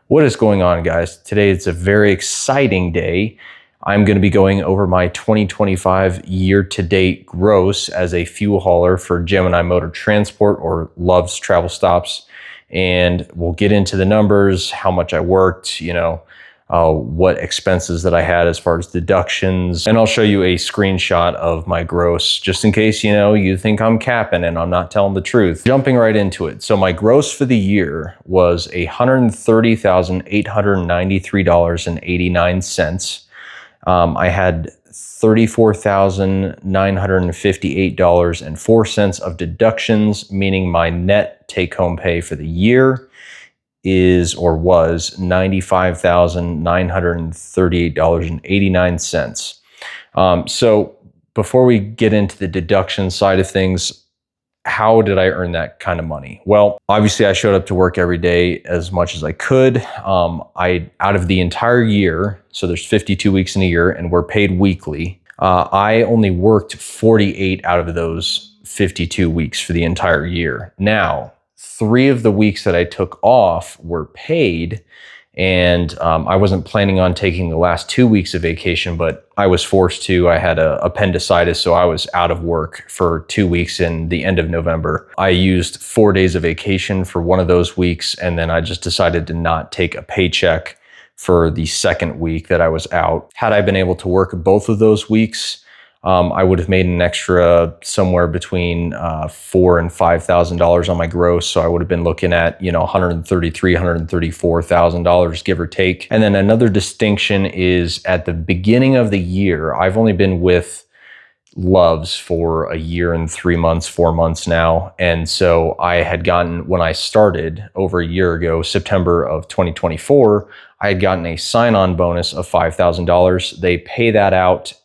What is going on, guys? Today it's a very exciting day. I'm going to be going over my 2025 year-to-date gross as a fuel hauler for Gemini Motor Transport, or Love's Travel Stops. And we'll get into the numbers, how much I worked, what expenses that I had as far as deductions. And I'll show you a screenshot of my gross, just in case, you think I'm capping and I'm not telling the truth. Jumping right into it. So my gross for the year was $130,893.89. I had $34,958.04 of deductions, meaning my net take-home pay for the year was $95,938.89. So before we get into the deduction side of things, how did I earn that kind of money? Well, obviously I showed up to work every day as much as I could. Out of the entire year, so there's 52 weeks in a year and we're paid weekly. I only worked 48 out of those 52 weeks for the entire year. Now, 3 of the weeks that I took off were paid, and I wasn't planning on taking the last 2 weeks of vacation, but I was forced to. I had appendicitis, so I was out of work for 2 weeks in the end of November. I used 4 days of vacation for one of those weeks, and then I just decided to not take a paycheck for the second week that I was out. Had I been able to work both of those weeks, I would have made an extra somewhere between $4,000 and $5,000 on my gross. So I would have been looking at, $133,000, $134,000, give or take. And then another distinction is at the beginning of the year, I've only been with Love's for a year and 3 months, 4 months now. And so I had gotten, when I started over a year ago, September of 2024, I had gotten a sign-on bonus of $5,000. They pay that out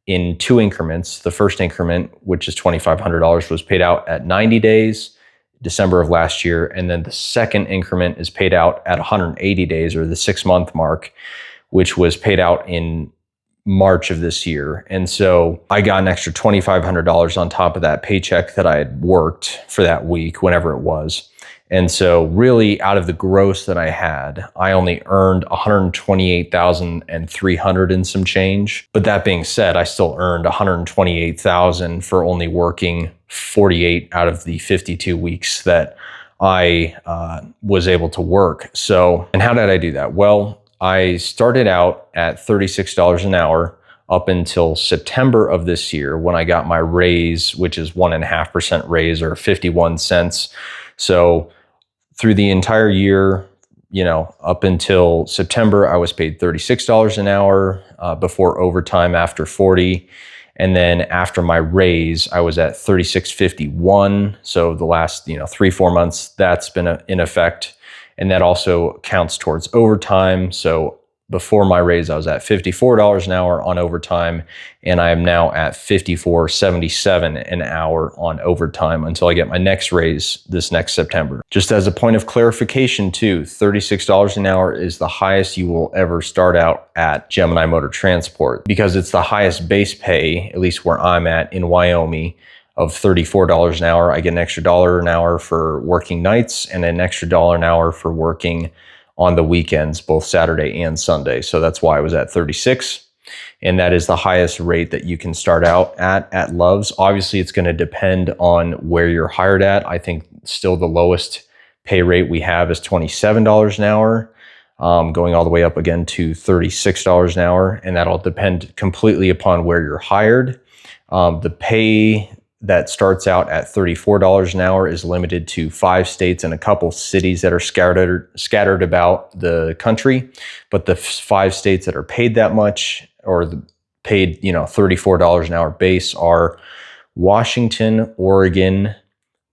in 2 increments. The first increment, which is $2,500, was paid out at 90 days, December of last year. And then the second increment is paid out at 180 days, or the 6-month mark, which was paid out in March of this year. And so I got an extra $2,500 on top of that paycheck that I had worked for that week, whenever it was. And so really, out of the gross that I had, I only earned $128,300 and some change. But that being said, I still earned $128,000 for only working 48 out of the 52 weeks that I was able to work. So, and how did I do that? Well, I started out at $36 an hour up until September of this year, when I got my raise, which is 1.5% raise, or 51 cents. So through the entire year, up until September, I was paid $36 an hour before overtime after 40. And then after my raise, I was at $36.51. So the last, 3-4 months, that's been in effect. And that also counts towards overtime. So before my raise, I was at $54 an hour on overtime, and I am now at $54.77 an hour on overtime until I get my next raise this next September. Just as a point of clarification too, $36 an hour is the highest you will ever start out at Gemini Motor Transport, because it's the highest base pay, at least where I'm at in Wyoming, of $34 an hour. I get an extra $1 an hour for working nights and an extra $1 an hour for working on the weekends, both Saturday and Sunday. So that's why I was at 36. And that is the highest rate that you can start out at Love's. Obviously, it's going to depend on where you're hired at. I think still the lowest pay rate we have is $27 an hour, going all the way up again to $36 an hour. And that'll depend completely upon where you're hired. The pay that starts out at $34 an hour is limited to 5 states and a couple cities that are scattered about the country. But the 5 states that are paid that much, or paid, $34 an hour base, are Washington, Oregon,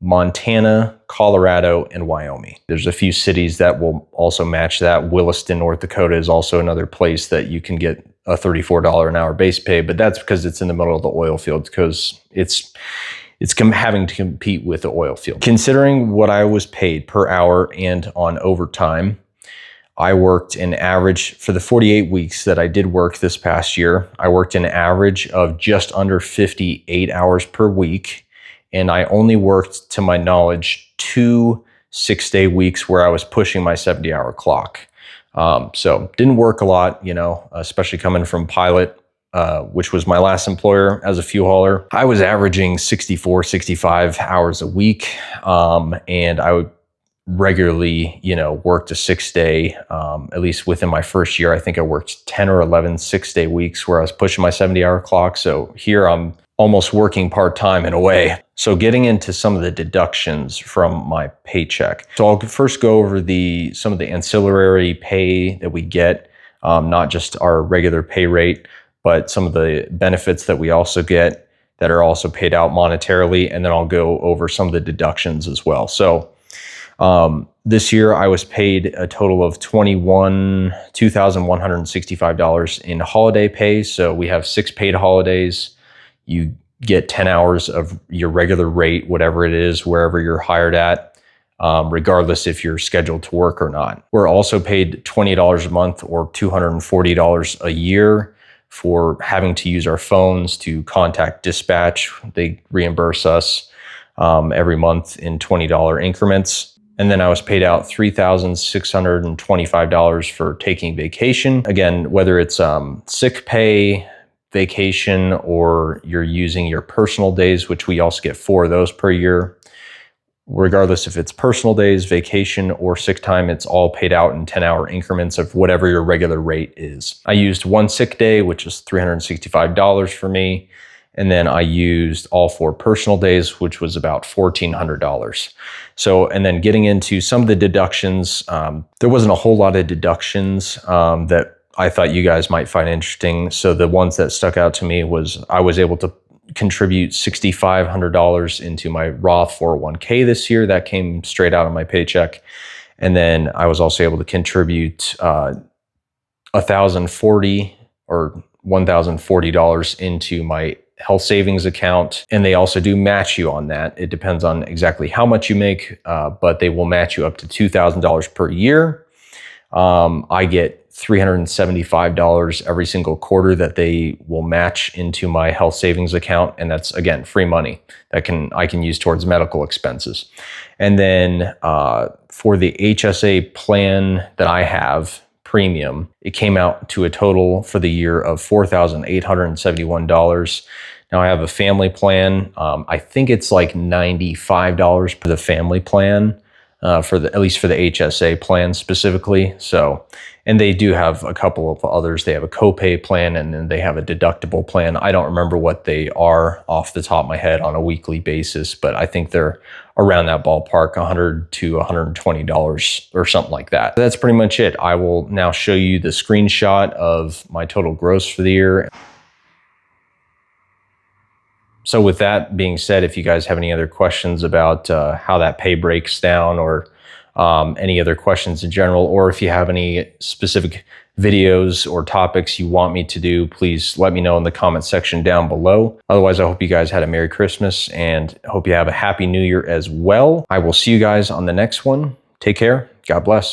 Montana, Colorado, and Wyoming. There's a few cities that will also match that. Williston, North Dakota is also another place that you can get a $34 an hour base pay, but that's because it's in the middle of the oil fields, because it's having to compete with the oil field. Considering what I was paid per hour and on overtime, I worked an average for the 48 weeks that I did work this past year. I worked an average of just under 58 hours per week, and I only worked, to my knowledge, 2 6-day weeks where I was pushing my 70-hour clock. So didn't work a lot, especially coming from pilot, which was my last employer as a fuel hauler. I was averaging 64, 65 hours a week. And I would regularly, worked a 6-day, at least within my first year. I think I worked 10 or 11 6-day weeks where I was pushing my 70-hour clock. So here I'm almost working part-time in a way. So getting into some of the deductions from my paycheck. So I'll first go over some of the ancillary pay that we get, not just our regular pay rate, but some of the benefits that we also get that are also paid out monetarily. And then I'll go over some of the deductions as well. So this year I was paid a total of $2,165 in holiday pay. So we have 6 paid holidays. You get 10 hours of your regular rate, whatever it is, wherever you're hired at, regardless if you're scheduled to work or not. We're also paid $20 a month or $240 a year for having to use our phones to contact dispatch. They reimburse us every month in $20 increments. And then I was paid out $3,625 for taking vacation. Again, whether it's sick pay, vacation, or you're using your personal days, which we also get 4 of those per year. Regardless if it's personal days, vacation, or sick time, it's all paid out in 10-hour increments of whatever your regular rate is. I used 1 sick day, which is $365 for me. And then I used all 4 personal days, which was about $1,400. So, and then getting into some of the deductions, there wasn't a whole lot of deductions that I thought you guys might find interesting. So the ones that stuck out to me was I was able to contribute $6,500 into my Roth 401k this year. That came straight out of my paycheck. And then I was also able to contribute $1,040 into my health savings account. And they also do match you on that. It depends on exactly how much you make, but they will match you up to $2,000 per year. I get $375 every single quarter that they will match into my health savings account. And that's, again, free money that I can use towards medical expenses. And then for the HSA plan that I have, premium, it came out to a total for the year of $4,871. Now I have a family plan. I think it's like $95 for the family plan, at least for the HSA plan specifically. So, and they do have a couple of others. They have a copay plan and then they have a deductible plan. I don't remember what they are off the top of my head on a weekly basis, but I think they're around that ballpark, $100 to $120 or something like that. That's pretty much it. I will now show you the screenshot of my total gross for the year. So with that being said, if you guys have any other questions about how that pay breaks down, or any other questions in general, or if you have any specific videos or topics you want me to do, please let me know in the comment section down below. Otherwise, I hope you guys had a Merry Christmas and hope you have a Happy New Year as well. I will see you guys on the next one. Take care. God bless.